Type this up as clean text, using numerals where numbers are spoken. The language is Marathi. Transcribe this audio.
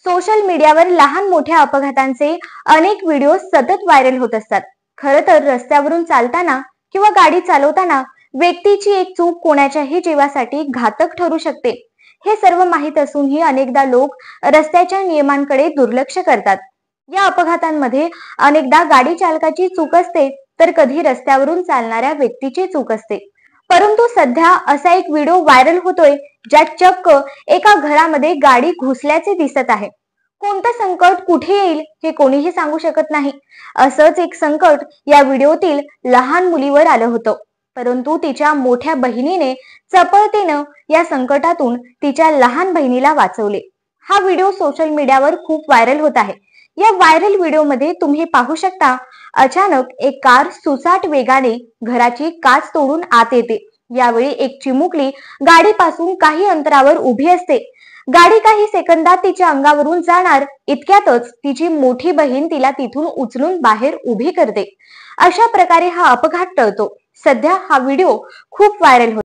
सोशल मीडियावर लहान मोठ्या अपघातांचे अनेक व्हिडिओ सतत व्हायरल होत असतात। खरं तर रस्त्यावरून चालताना किंवा गाडी चालवताना व्यक्तीची एक चूक कोणाच्याही जीवासाठी घातक ठरू शकते। हे सर्व माहीत असूनही अनेकदा लोक रस्त्याच्या नियमांकडे दुर्लक्ष करतात। या अपघातांमध्ये अनेकदा गाडी चालकाची चूक असते, तर कधी रस्त्यावरून चालणाऱ्या व्यक्तीची चूक असते। परंतु सध्या असा एक व्हिडिओ व्हायरल होतोय, ज्यात चक्क एका घरामध्ये गाडी घुसल्याचे दिसत आहे। कोणतं संकट कुठे येईल हे कोणीही सांगू शकत नाही। असंच एक संकट या व्हिडिओतील लहान मुलीवर आलं होतं, परंतु तिच्या मोठ्या बहिणीने चपळतेनं या संकटातून तिच्या लहान बहिणीला वाचवले। हा व्हिडिओ सोशल मीडियावर खूप व्हायरल होत आहे। या व्हायरल व्हिडिओमध्ये तुम्ही पाहू शकता, अचानक एक कार सुसाट वेगाने घराची काच तोडून आत येते। यावेळी एक चिमुकली गाडीपासून काही अंतरावर उभी असते। गाडी काही सेकंदात तिच्या अंगावरून जाणार इतक्यातच तिची मोठी बहीण तिला तिथून उचलून बाहेर उभी करते। अशा प्रकारे हा अपघात टळतो। सध्या हा व्हिडिओ खूप व्हायरल होतो।